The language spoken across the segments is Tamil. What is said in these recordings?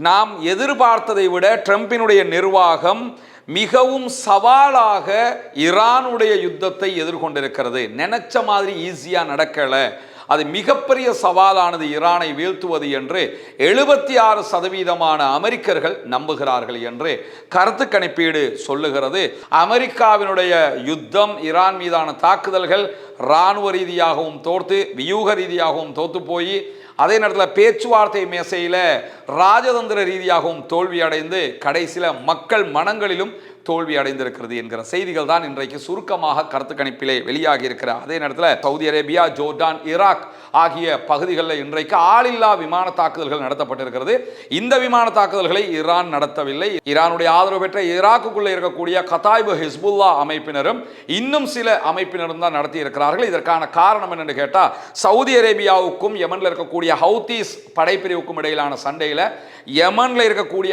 நாம் எதிர்பார்த்ததை விட ட்ரம்பினுடைய நிர்வாகம் மிகவும் சவாலாக ஈரானுடைய யுத்தத்தை எதிர்கொண்டிருக்கிறது. நினைச்ச மாதிரி ஈஸியா நடக்கல. அது மிகப்பெரிய சவாலானது ஈரானை வீழ்த்துவது என்று 76% அமெரிக்கர்கள் நம்புகிறார்கள் என்று கருத்து கணிப்பீடு சொல்லுகிறது. அமெரிக்காவினுடைய யுத்தம், ஈரான் மீதான தாக்குதல்கள் இராணுவ ரீதியாகவும் தோற்று, வியூக ரீதியாகவும் தோத்து போய், அதே நேரத்தில் பேச்சுவார்த்தை மேசையில் ராஜதந்திர ரீதியாகவும் தோல்வி அடைந்து கடைசியில் மக்கள் மனங்களிலும் தோல்வி அடைந்திருக்கிறது என்கிற செய்திகள் தான் இன்றைக்கு சுருக்கமாக கருத்து கணிப்பிலே வெளியாகி இருக்கிற. அதே நேரத்தில் சவுதி அரேபியா, ஜோர்டான், ஈராக் ஆகிய பகுதிகளில் இன்றைக்கு ஆளில்லா விமான தாக்குதல்கள் நடத்தப்பட்டிருக்கிறது. இந்த விமான தாக்குதல்களை ஈரான் நடத்தவில்லை. ஈரானுடைய ஆதரவு பெற்ற ஈராக்குக்குள்ளே இருக்கக்கூடிய கதாய்பு ஹிஸ்புல்லா அமைப்பினரும் இன்னும் சில அமைப்பினரும் தான் நடத்தி இருக்கிறார்கள். இதற்கான காரணம் என்னென்னு கேட்டால், சவுதி அரேபியாவுக்கும் யமனில் இருக்கக்கூடிய ஹவுதீஸ் படைப்பிரிவுக்கும் இடையிலான சண்டையில் யமனில் இருக்கக்கூடிய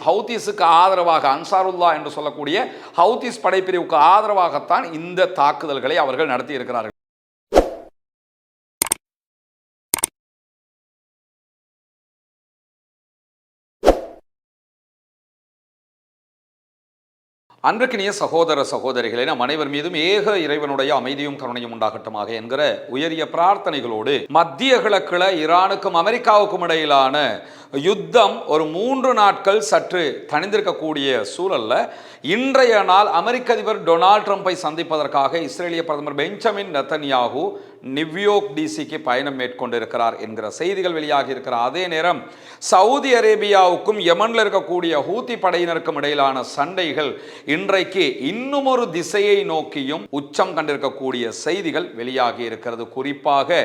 ஹவுதீஸுக்கு ஆதரவாக அன்சாருல்லா என்று சொல்லக்கூடிய ஹவுதீஸ் படைப்பிரிவுக்கு ஆதரவாகத்தான் இந்த தாக்குதல்களை அவர்கள் நடத்தி இருக்கிறார்கள். அன்றுக்கினிய சகோதர சகோதரிகளே, நம் அனைவர் மீதும் ஏக இறைவனுடைய அமைதியும் கருணையும் உண்டாகட்டுமாக என்கிற உயரிய பிரார்த்தனைகளோடு, மத்திய கிழக்குல ஈரானுக்கும் அமெரிக்காவுக்கும் இடையிலான யுத்தம் ஒரு 3 நாட்கள் சற்று தணிந்திருக்கக்கூடிய சூழல்ல இன்றைய நாள் அமெரிக்க அதிபர் டொனால்ட் ட்ரம்பை சந்திப்பதற்காக இஸ்ரேலிய பிரதமர் பெஞ்சமின் நெத்தன்யாகு நியூயார்க் டிசிக்கு பயணம் மேற்கொண்டிருக்கிறார் என்கிற செய்திகள் வெளியாகி இருக்கிறார். அதே நேரம் சவுதி அரேபியாவுக்கும் யமனில் இருக்கக்கூடிய ஹூத்தி படையினருக்கும் இடையிலான சண்டைகள் இன்றைக்கு இன்னும் ஒரு திசையை நோக்கியும் உச்சம் கண்டிருக்கக்கூடிய செய்திகள் வெளியாகி இருக்கிறது. குறிப்பாக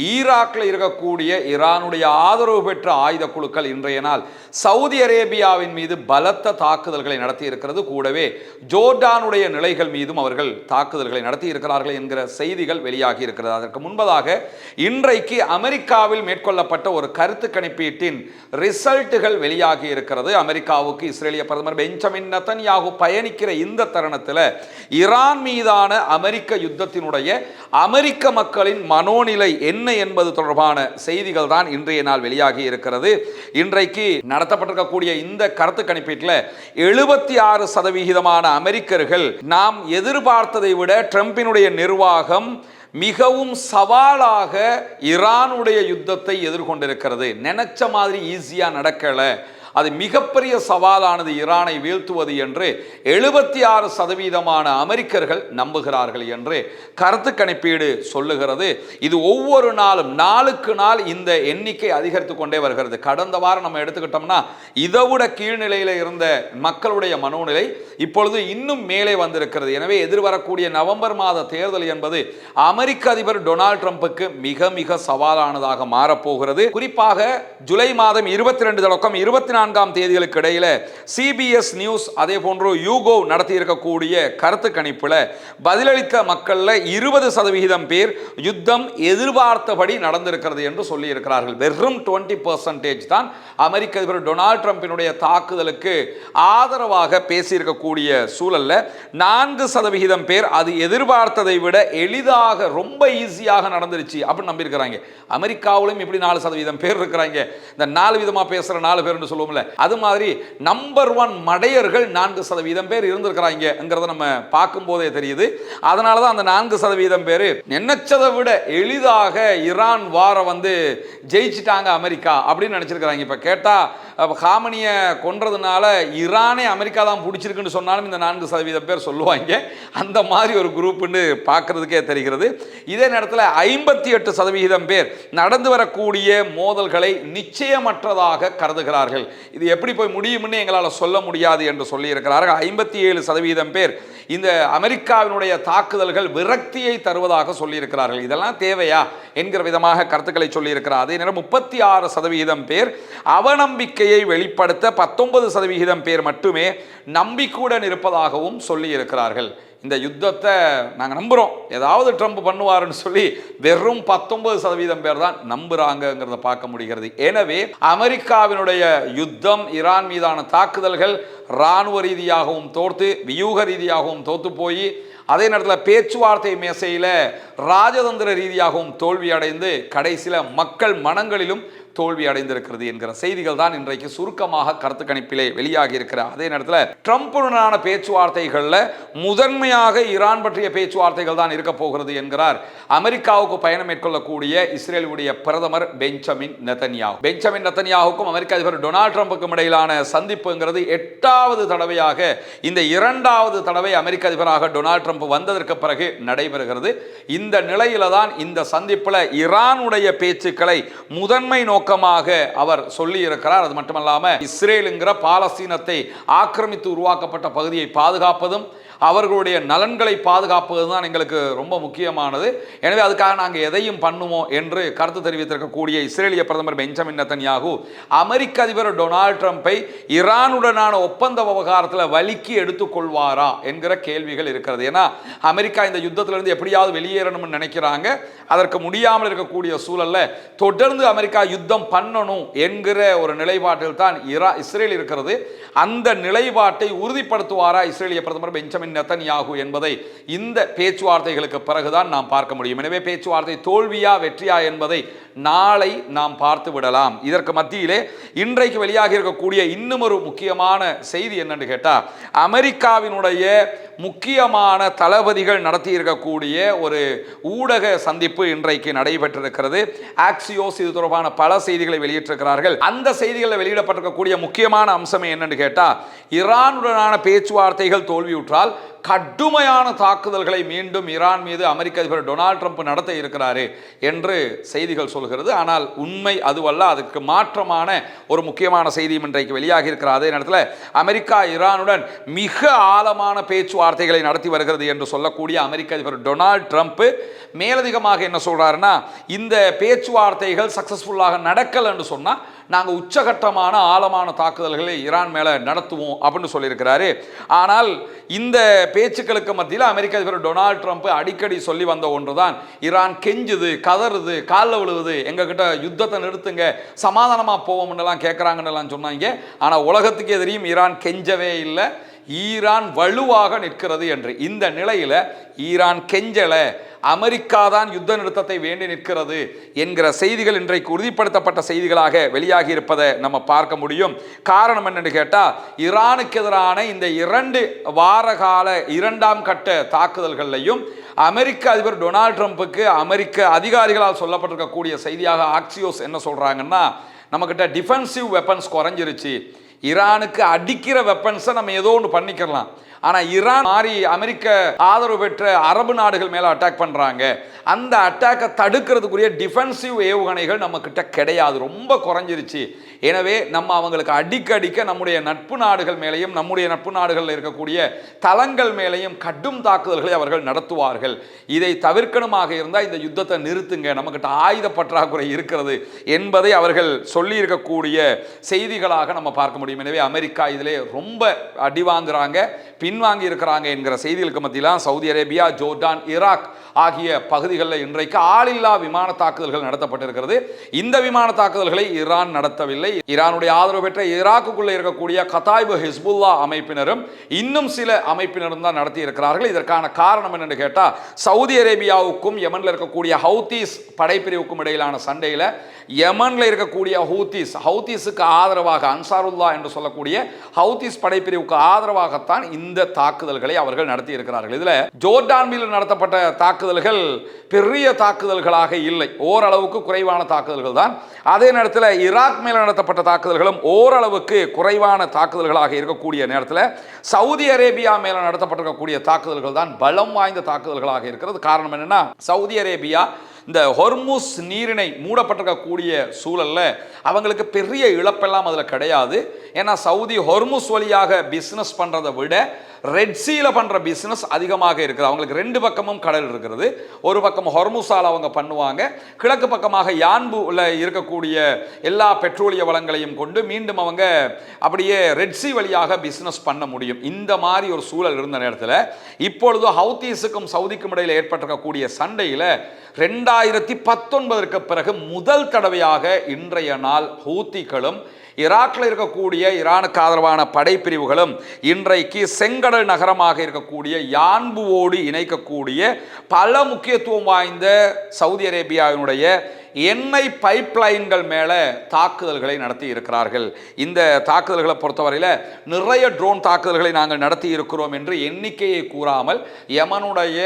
ஈராக்கில் இருக்கக்கூடிய ஈரானுடைய ஆதரவு பெற்ற ஆயுத குழுக்கள் இன்றைய நாள் சவுதி அரேபியாவின் மீது பலத்த தாக்குதல்களை நடத்தி இருக்கிறது. கூடவே ஜோர்டானுடைய நிலைகள் மீதும் அவர்கள் தாக்குதல்களை நடத்தி இருக்கிறார்கள் என்கிற செய்திகள் வெளியாகி இருக்கிறது. அதற்கு முன்பதாக இன்றைக்கு அமெரிக்காவில் மேற்கொள்ளப்பட்ட ஒரு கருத்து கணிப்பீட்டின் ரிசல்ட்டுகள் வெளியாகி இருக்கிறது. அமெரிக்காவுக்கு இஸ்ரேலிய பிரதமர் பெஞ்சமின் நெத்தன்யாகு பயணிக்கிற இந்த தருணத்தில் ஈரான் மீதான அமெரிக்க யுத்தத்தினுடைய அமெரிக்க மக்களின் மனோநிலை என்ன என்பது தொடர்பான செய்திகள் தான் இன்றைய நாள் வெளியாகி இருக்கிறது. இன்றைக்கு நடத்தப்பட்டிருக்கக்கூடிய இந்த கருத்து கணிப்பீட்டில் 76% அமெரிக்கர்கள் நாம் எதிர்பார்த்ததை விட ட்ரம்பினுடைய நிர்வாகம் மிகவும் சவாலாக ஈரானுடைய யுத்தத்தை எதிர்கொண்டிருக்கிறது. நினைச்ச மாதிரி ஈஸியா நடக்கல. அது மிகப்பெரிய சவாலானது ஈரானை வீழ்த்துவது என்று 76% அமெரிக்கர்கள் நம்புகிறார்கள் என்று கருத்து கணிப்பீடு சொல்லுகிறது. இது ஒவ்வொரு நாளும் நாளுக்கு நாள் இந்த எண்ணிக்கை அதிகரித்து கொண்டே வருகிறது. கடந்த வாரம் நம்ம எடுத்துக்கிட்டோம்னா இதைவிட கீழ்நிலையில் இருந்த மக்களுடைய மனோநிலை இப்பொழுது இன்னும் மேலே வந்திருக்கிறது. எனவே எதிர்வரக்கூடிய நவம்பர் மாத தேர்தல் என்பது அமெரிக்க அதிபர் டொனால்ட் ட்ரம்புக்கு மிக மிக சவாலானதாக மாறப்போகிறது. குறிப்பாக ஜூலை மாதம் 22 தொடக்கம் 24ஆம் தேதிகளுக்கு இடையில சிபிஎஸ் நியூஸ் அதே போன்று யூகோ நடத்தி இருக்கக்கூடிய கருத்து கணிப்புல பதிலளித்த மக்கள்ல 20% பேர் யுத்தம் எதிர்பார்த்தபடி நடந்திருக்கிறது என்று சொல்லி இருக்கிறார்கள். வெறும் 20% தான் அமெரிக்க அதிபர் டொனால்ட் ட்ரம்பினுடைய தாக்குதலுக்கு ஆதரவாக பேசியிருக்கக்கூடிய சூழல்ல 4% பேர் அது எதிர்பார்த்ததை விட எளிதாக ரொம்ப ஈஸியாக நடந்துருச்சு அப்படின்னு நம்பி இருக்கிறாங்க. அமெரிக்காவிலும் இப்படி 4% பேர் இருக்கிறாங்க. இந்த 4 விதமா பேசுற 4 பேர் சொல்லுவோம். அது மாதிரி நம்பர் 1 மடையர்கள் 4% பேர் இருந்திருக்கிறாங்கிறத நம்ம பார்க்கும் போதே தெரியுது. அதனாலதான் அந்த 4% பேர் நினைச்சதை விட எளிதாக ஈரான் வார ஜெயிச்சிட்டாங்க அமெரிக்கா அப்படின்னு நினைச்சிருக்கிறாங்க. இப்ப கேட்டா காமனிய கொன்றதுனால ஈரானே அமெரிக்கா தான் பிடிச்சிருக்குன்னு சொன்னாலும் இந்த 4% பேர் சொல்லுவாங்க. அந்த மாதிரி ஒரு குரூப்னு பார்க்கறதுக்கே தெரிகிறது. இதே நேரத்தில் 58% பேர் நடந்து வரக்கூடிய மோதல்களை நிச்சயமற்றதாக கருதுகிறார்கள். இது எப்படி போய் முடியும்னு எங்களால் சொல்ல முடியாது என்று சொல்லி இருக்கிறார்கள். 57% பேர் இந்த அமெரிக்காவினுடைய தாக்குதல்கள் விரக்தியை தருவதாக சொல்லியிருக்கிறார்கள். இதெல்லாம் தேவையா என்கிற விதமாக கருத்துக்களை சொல்லியிருக்கிறார். அதே நேரம் 36% பேர் அவநம்பிக்கையை வெளிப்படுத்த 19% பேர் மட்டுமே நம்பிக்கையுடன் இருப்பதாகவும் சொல்லியிருக்கிறார்கள். இந்த யுத்தத்தை நாங்கள் நம்புகிறோம், ஏதாவது ட்ரம்ப் பண்ணுவாருன்னு சொல்லி வெறும் 19% பேர் தான் நம்புறாங்கிறத பார்க்க முடிகிறது. எனவே அமெரிக்காவினுடைய யுத்தம், ஈரான் மீதான தாக்குதல்கள் இராணுவ ரீதியாகவும் தோற்று, வியூக ரீதியாகவும் தோற்று போய், அதே நேரத்தில் பேச்சுவார்த்தை மேசையில் ராஜதந்திர ரீதியாகவும் தோல்வி அடைந்து கடைசியில் மக்கள் மனங்களிலும் தோல்வி அடைந்திருக்கிறது என்கிற செய்திகள் தான் இன்றைக்கு சுருக்கமாக கருத்து கணிப்பிலே வெளியாகி இருக்கிற அதே நேரத்தில் ட்ரம்புடனான பேச்சுவார்த்தைகளில் முதன்மையாக ஈரான் பற்றிய பேச்சுவார்த்தைகள் தான் இருக்க போகிறது என்கிறார் அமெரிக்காவுக்கு பயணம் மேற்கொள்ளக்கூடிய இஸ்ரேலுடைய பிரதமர் பெஞ்சமின் நெதன்யாகுக்கும் அமெரிக்க அதிபர் டொனால்ட் ட்ரம்புக்கும் இடையிலான சந்திப்புங்கிறது 8வது தடவையாக இந்த 2வது தடவை அமெரிக்க அதிபராக டொனால்ட் ட்ரம்ப் வந்ததற்கு பிறகு நடைபெறுகிறது. இந்த நிலையில தான் இந்த சந்திப்பில் ஈரானுடைய பேச்சுக்களை முதன்மை நோக்கமாக அவர் சொல்லி இருக்கிறார். அது மட்டுமல்லாம இஸ்ரேலுங்கிற பாலஸ்தீனத்தை ஆக்கிரமித்து உருவாக்கப்பட்ட பகுதியை பாதுகாப்பதும் அவர்களுடைய நலன்களை பாதுகாப்பது தான் எங்களுக்கு ரொம்ப முக்கியமானது. எனவே அதுக்காக நாங்கள் எதையும் பண்ணுவோம் என்று கருத்து தெரிவித்திருக்கக்கூடிய இஸ்ரேலிய பிரதமர் பெஞ்சமின் நெதன்யாகு அமெரிக்க அதிபர் டொனால்ட் ட்ரம்பை ஈரானுடனான ஒப்பந்த விவகாரத்தில் வலிக்கு எடுத்துக்கொள்வாரா என்கிற கேள்விகள் இருக்கிறது. ஏன்னா அமெரிக்கா இந்த யுத்தத்திலிருந்து எப்படியாவது வெளியேறணும்னு நினைக்கிறாங்க. அதற்கு முடியாமல் இருக்கக்கூடிய சூழல்ல தொடர்ந்து அமெரிக்கா யுத்தம் பண்ணணும் என்கிற ஒரு நிலைப்பாட்டில் தான் இஸ்ரேல் இருக்கிறது. அந்த நிலைப்பாட்டை உறுதிப்படுத்துவாரா இஸ்ரேலிய பிரதமர் பெஞ்சமின் நெதன்யாகு என்பதை இந்த பேச்சுவார்த்தைகளுக்கு பிறகுதான் நாம் பார்க்க முடியும். எனவே பேச்சுவார்த்தை தோல்வியா வெற்றியா என்பதை நாளை நாம் பார்த்து விடலாம். இதற்கு மத்தியிலே இன்றைக்கு வெளியாகி இருக்கக்கூடிய இன்னும் ஒரு முக்கியமான செய்தி என்னன்னு கேட்டா, அமெரிக்காவினுடைய முக்கியமான தளபதிகள் நடத்தி இருக்கக்கூடிய ஒரு ஊடக சந்திப்பு இன்றைக்கு நடைபெற்றிருக்கிறது. ஆக்சியோஸ் இது தொடர்பான பல செய்திகளை வெளியிட்டிருக்கிறார்கள். அந்த செய்திகளில் வெளியிடப்பட்டிருக்கக்கூடிய முக்கியமான அம்சம் என்னன்னு கேட்டா, ஈரானுடனான பேச்சுவார்த்தைகள் தோல்வியுற்றால் கடுமையான தாக்குதல்களை மீண்டும் ஈரான் மீது அமெரிக்க அதிபர் டொனால்ட் ட்ரம்ப் நடத்த இருக்கிறாரு என்று செய்திகள் சொல்கிறது. ஆனால் உண்மை அதுவல்ல. அதுக்கு மாற்றமான ஒரு முக்கியமான செய்தியும் இன்றைக்கு வெளியாகி இருக்கிற அதே நேரத்தில் அமெரிக்கா ஈரானுடன் மிக ஆழமான பேச்சுவார்த்தைகளை நடத்தி வருகிறது என்று சொல்லக்கூடிய அமெரிக்க அதிபர் டொனால்ட் ட்ரம்ப் மேலதிகமாக என்ன சொல்றாருன்னா, இந்த பேச்சுவார்த்தைகள் சக்சஸ்ஃபுல்லாக நடக்கல என்று சொன்னா நாங்கள் உச்சகட்டமான ஆழமான தாக்குதல்களை ஈரான் மேலே நடத்துவோம் அப்படின்னு சொல்லியிருக்கிறாரு. ஆனால் இந்த பேச்சுக்களுக்கு மத்தியில் அமெரிக்க அதிபர் டொனால்ட் ட்ரம்ப் அடிக்கடி சொல்லி வந்த ஒன்று தான், ஈரான் கெஞ்சுது, கதறுது, காலில் விழுவுது, எங்ககிட்ட யுத்தத்தை நிறுத்துங்க, சமாதானமாக போவோம்னுலாம் கேட்குறாங்கன்னு சொன்னாங்க. ஆனால் உலகத்துக்கே தெரியும் ஈரான் கெஞ்சவே இல்லை, ஈரான் வலுவாக நிற்கிறது என்று. இந்த நிலையில் ஈரான் கெஞ்சல, அமெரிக்கா தான் யுத்த நிறுத்தத்தை வேண்டி நிற்கிறது என்கிற செய்திகள் இன்றைக்கு உறுதிப்படுத்தப்பட்ட செய்திகளாக வெளியாகி இருப்பதை நம்ம பார்க்க முடியும். காரணம் என்னன்னு கேட்டால், ஈரானுக்கு எதிரான இந்த 2 வார கால 2ஆம் கட்ட தாக்குதல்களையும் அமெரிக்க அதிபர் டொனால்ட் ட்ரம்புக்கு அமெரிக்க அதிகாரிகளால் சொல்லப்பட்டிருக்கக்கூடிய செய்தியாக ஆக்சியோஸ் என்ன சொல்றாங்கன்னா, நம்மக்கிட்ட டிஃபென்சிவ் வெப்பன்ஸ் குறைஞ்சிருச்சு, ஈரானுக்கு அடிக்கிற வெப்பன்ஸை நம்ம ஏதோ ஒன்று பண்ணிக்கலாம். ஆனால் ஈரான் மாறி அமெரிக்க ஆதரவு பெற்ற அரபு நாடுகள் மேலே அட்டாக் பண்ணுறாங்க. அந்த அட்டாக்கை தடுக்கிறதுக்குரிய டிஃபென்சிவ் ஏவுகணைகள் நம்ம கிட்ட கிடையாது, ரொம்ப குறைஞ்சிருச்சு. எனவே நம்ம அவங்களுக்கு அடிக்க நம்முடைய நட்பு நாடுகள் மேலேயும் நம்முடைய நட்பு நாடுகளில் இருக்கக்கூடிய தளங்கள் மேலேயும் கடும் தாக்குதல்களை அவர்கள் நடத்துவார்கள். இதை தவிர்க்கணுமாக இருந்தால் இந்த யுத்தத்தை நிறுத்துங்க, நம்மக்கிட்ட ஆயுத பற்றாக்குறை இருக்கிறது என்பதை அவர்கள் சொல்லி இருக்கக்கூடிய செய்திகளாக நம்ம பார்க்க முடியும். எனவே அமெரிக்கா இதிலே ரொம்ப அடி வாங்குறாங்க, பின்வாங்கி இருக்கிறாங்க என்கிற செய்திகளுக்கு மத்தியில் சவுதி அரேபியா, ஜோர்டான், ஈராக் ஆகிய பகுதிகளில் இன்றைக்கு ஆளில்லா விமான தாக்குதல்கள் நடத்தப்பட்டிருக்கிறது. இந்த விமான தாக்குதல்களை ஈரான் நடத்தவில்லை. ஈரானுடைய ஆதரவு பெற்ற ஈராக்குக்குள்ளே இருக்கக்கூடிய கதாய்பு ஹிஸ்புல்லா அமைப்பினரும் இன்னும் சில அமைப்பினரும் தான் நடத்தி இருக்கிறார்கள். இதற்கான காரணம் என்னன்னு கேட்டால், சவுதி அரேபியாவுக்கும் யமனில் இருக்கக்கூடிய ஹவுதீஸ் படைப்பிரிவுக்கும் இடையிலான சண்டையில் யமனில் இருக்கக்கூடிய ஹவுதீஸுக்கு ஆதரவாக அன்சாருல்லா என்று சொல்லக்கூடிய ஹவுதீஸ் படைப்பிரிவுக்கு ஆதரவாகத்தான் இந்த தாக்குதல்களை அவர்கள் நடத்தி இருக்கிறார்கள். இதில் ஜோர்டான் மீது நடத்தப்பட்ட தாக்குதல்கள் பெரிய தாக்குதல்களாக இல்லை, ஓரளவுக்கு குறைவான தாக்குதல்கள் தான். அதே நேரத்தில் ஈராக் மேல் நடத்தப்பட்ட தாக்குதல்களும் ஓரளவுக்கு குறைவான தாக்குதல்களாக இருக்கக்கூடிய நேரத்தில் சவுதி அரேபியா மேல் நடத்தப்பட்டிருக்கக்கூடிய தாக்குதல்கள் தான் பலம் வாய்ந்த தாக்குதல்களாக இருக்கிறது. காரணம் என்னன்னா, சவுதி அரேபியா இந்த ஹொர்முஸ் நீரிணை மூடப்பட்டிருக்கக்கூடிய சூழல்ல அவங்களுக்கு பெரிய இழப்பெல்லாம் அதில் கிடையாது. ஏன்னா சவுதி ஹொர்முஸ் வழியாக பிஸ்னஸ் பண்ணுறதை விட ரெட்சீல பண்ணுற பிஸ்னஸ் அதிகமாக இருக்குது. அவங்களுக்கு 2 பக்கமும் கடல் இருக்கிறது. ஒரு பக்கம் ஹொர்முஸால் அவங்க பண்ணுவாங்க, கிழக்கு பக்கமாக யான்புல இருக்கக்கூடிய எல்லா பெட்ரோலிய வளங்களையும் கொண்டு மீண்டும் அவங்க அப்படியே ரெட்சி வழியாக பிஸ்னஸ் பண்ண முடியும். இந்த மாதிரி ஒரு சூழல் இருந்த நேரத்தில் இப்பொழுது ஹவுதீஸுக்கும் சவுதிக்கும் இடையில் ஏற்பட்டிருக்கக்கூடிய சண்டையில் 2019 பிறகு முதல் தடவையாக இன்றைய நாள் ஹூத்திகளும் ஈராக்கில் இருக்கக்கூடிய ஈரானுக்கு ஆதரவான படைப்பிரிவுகளும் இன்றைக்கு செங்கடல் நகரமாக இருக்கக்கூடிய யான்புவோடு இணைக்கக்கூடிய பல முக்கியத்துவம் வாய்ந்த சவுதி அரேபியாவினுடைய எண்ணெய் பைப்லைன்கள் மேலே தாக்குதல்களை நடத்தி இருக்கிறார்கள். இந்த தாக்குதல்களை பொறுத்தவரையில் நிறைய ட்ரோன் தாக்குதல்களை நாங்கள் நடத்தி இருக்கிறோம் என்று எண்ணிக்கையை கூறாமல் யமனுடைய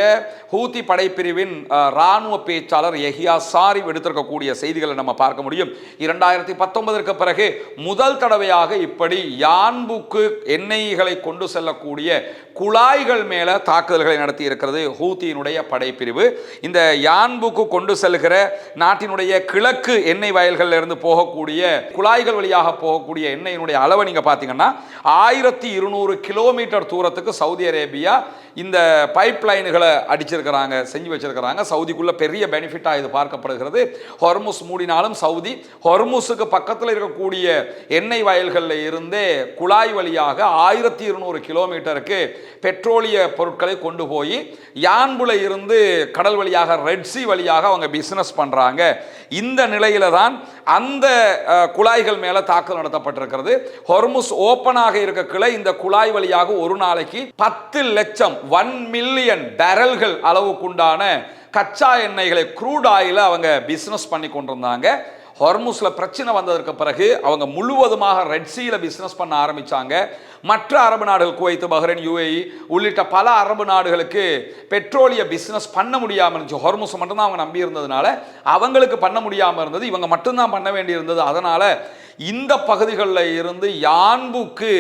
ஹூத்தி படைப்பிரிவின் இராணுவ பேச்சாளர் யஹியா சாரி எடுத்திருக்கக்கூடிய செய்திகளை நம்ம பார்க்க முடியும். 2019 பிறகு முதல் தடவையாக இப்படி யான்புக்கு எண்ணெய்களை கொண்டு செல்லக்கூடிய குழாய்கள் மேல தாக்குதல்களை நடத்தி இருக்கிறது ஹூத்தியினுடைய படைப்பிரிவு. இந்த யான்புக்கு கொண்டு செல்கிற நாட்டினுடைய கிழக்கு எண்ணெய் வயல்களில் இருந்து போகக்கூடிய குழாய்கள் வழியாக போகக்கூடிய எண்ணெயினுடைய அளவை நீங்க பாத்தீங்கன்னா 1200 கிலோமீட்டர் தூரத்துக்கு சவுதி அரேபியா இந்த பைப் லைன்களை அடிச்சிருக்கிறாங்க, செஞ்சு வச்சிருக்கிறாங்க. சவுதிக்குள்ள பெரிய பெனிஃபிட்டா இது பார்க்கப்படுகிறது. ஹொர்முஸ் மூடினாலும் சவுதி ஹொர்முஸுக்கு பக்கத்தில் இருக்கக்கூடிய எண்ணெய் வயல்களில் இருந்தே குழாய் வழியாக 1200 கிலோமீட்டருக்கு பெட்ரோலிய பொருட்களை கொண்டு போய் யான்புல இருந்து கடல் வழியாக ரெட் சி வழியாக அவங்க பிசினஸ் பண்றாங்க. இந்த நிலையில தான் அந்த குழாய்கள் மேல தாக்குதல் நடத்தப்பட்டிருக்கிறது. ஹொர்முஸ் ஓப்பனாக இருக்கக்குள்ள இந்த குழாய் வழியாக ஒரு நாளைக்கு 10 லட்சம் 1 மில்லியன் பேரல்கள் அளவுக்குண்டான கச்சா எண்ணெய்களை க்ரூட் ஆயில அவங்க பிசினஸ் பண்ணி கொண்டிருந்தாங்க. ஹொர்முஸ்ல பிரச்சனை வந்ததற்கு பிறகு அவங்க முழுவதுமாக ரெட் சீல பிசினஸ் பண்ண ஆரம்பிச்சாங்க. மற்ற அரபு நாடுகள் குவைத், பஹ்ரைன், யுஏஇ உள்ளிட்ட பல அரபு நாடுகளுக்கு பெட்ரோலிய பிசினஸ் பண்ண முடியாமல் இருந்துச்சு. ஹொர்முஸ் மட்டும்தான் அவங்க நம்பி இருந்ததுனால அவங்களுக்கு பண்ண முடியாமல் இருந்தது, இவங்க மட்டும்தான் பண்ண வேண்டி இருந்தது. அதனால இந்த பகுதிகளில் இருந்து யான்புக்கு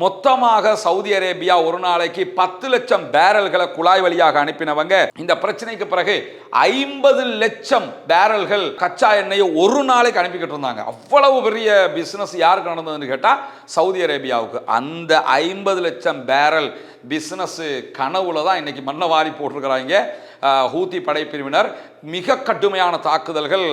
மொத்தமாக சவுதி அரேபியா ஒரு நாளைக்கு 10 லட்சம் பேரல்களை குழாய் வழியாக அனுப்பினவங்க இந்த பிரச்சனைக்கு பிறகு 50 லட்சம் பேரல்கள் கச்சா எண்ணெயை ஒரு நாளைக்கு அனுப்பிக்கிட்டு இருந்தாங்க. அவ்வளவு பெரிய பிசினஸ் யாருக்கு நடந்ததுன்னு கேட்டா சவுதி அரேபியாவுக்கு. அந்த 50 லட்சம் பேரல் பிசினஸ் கனவுல தான் இன்னைக்கு மண்ணை வாரி போட்டிருக்கிறாங்க ஹூத்தி படைப்பிரிவினர். மிக கடுமையான தாக்குதல்கள்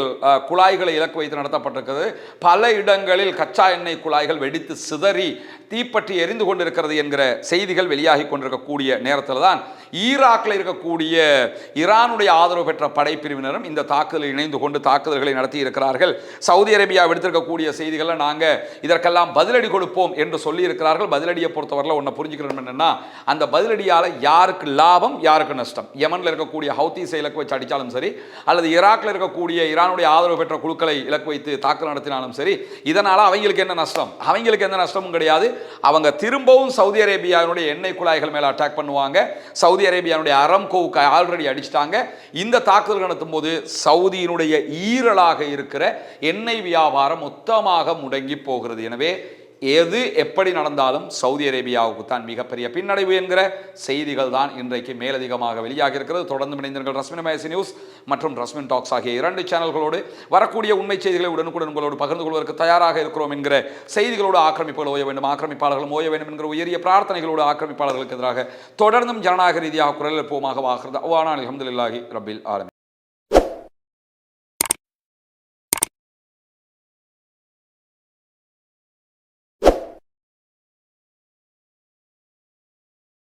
குழாய்களை இலக்கு வைத்து நடத்தப்பட்டிருக்கிறது. பல இடங்களில் கச்சா எண்ணெய் குழாய்கள் வெடித்து சிதறி தீப்பற்றி எரிந்து கொண்டிருக்கிறது என்கிற செய்திகள் வெளியாகி கொண்டிருக்கக்கூடிய நேரத்தில் தான் ஈராக்கில் இருக்கக்கூடிய ஈரானுடைய ஆதரவு பெற்ற படைப்பிரிவினரும் இந்த தாக்குதலில் இணைந்து கொண்டு தாக்குதல்களை நடத்தி இருக்கிறார்கள். சவுதி அரேபியா எடுத்திருக்கக்கூடிய செய்திகளை நாங்கள் இதற்கெல்லாம் பதிலடி கொடுப்போம் என்று சொல்லி இருக்கிறார்கள். பதிலடியை பொறுத்தவரையில் ஒன்றை புரிஞ்சுக்கிறோம் என்னன்னா, அந்த பதிலடியால் யாருக்கு லாபம் யாருக்கு நஷ்டம். யமனில் இருக்கக்கூடிய ஹவுத்தீஸை இலக்கு வச்சு அடித்தாலும் சரி, அல்லது ஈராக்கில் இருக்கக்கூடிய ஈரானுடைய ஆதரவு பெற்ற குழுக்களை இலக்கு வைத்து தாக்குதல் நடத்தினாலும் சரி, இதனால அவங்களுக்கு என்ன நஷ்டம்? அவங்களுக்கு எந்த நஷ்டமும் கிடையாது. அவங்க திரும்பவும் சவுதி அரேபியாவுடைய எண்ணெய் குழாய்கள் மேல அட்டாக் பண்ணுவாங்க. சவுதி அரேபியாவுடைய அரம்கோவுக்கு ஆல்ரெடி அடிச்சிட்டாங்க. இந்த தாக்குதல் நடத்தும் போது சவுதியினுடைய ஈரலாக இருக்கிற எண்ணெய் வியாபாரம் மொத்தமாக முடங்கி போகிறது. எனவே எது எப்படி நடந்தாலும் சவுதி அரேபியாவுக்கு தான் மிகப்பெரிய பின்னடைவு என்கிற செய்திகள் தான் இன்றைக்கு மேலதிகமாக வெளியாக இருக்கிறது. தொடர்ந்து இணைந்தீர்கள் ரஸ்மின் மேசி நியூஸ் மற்றும் ரஸ்மின் டாக்ஸ் ஆகிய 2 சேனல்களோடு. வரக்கூடிய உண்மை செய்திகளை உடனுக்குடன் உங்களோடு பகிர்ந்து கொள்வதற்கு தயாராக இருக்கிறோம் என்கிற செய்திகளோடு ஆக்கிரமிப்புகள் ஓய வேண்டும், ஆக்கிரமிப்பாளர்களும் ஓய வேண்டும் என்கிற உயரிய பிரார்த்தனைகளோடு ஆக்கிரமிப்பாளர்களுக்கு எதிராக தொடர்ந்தும் ஜனநாயக ரீதியாக குரல் எழுப்புவோமாக வாகிறது. அல்ஹம்துலில்லாஹி ரப்பில் ஆலமீன்.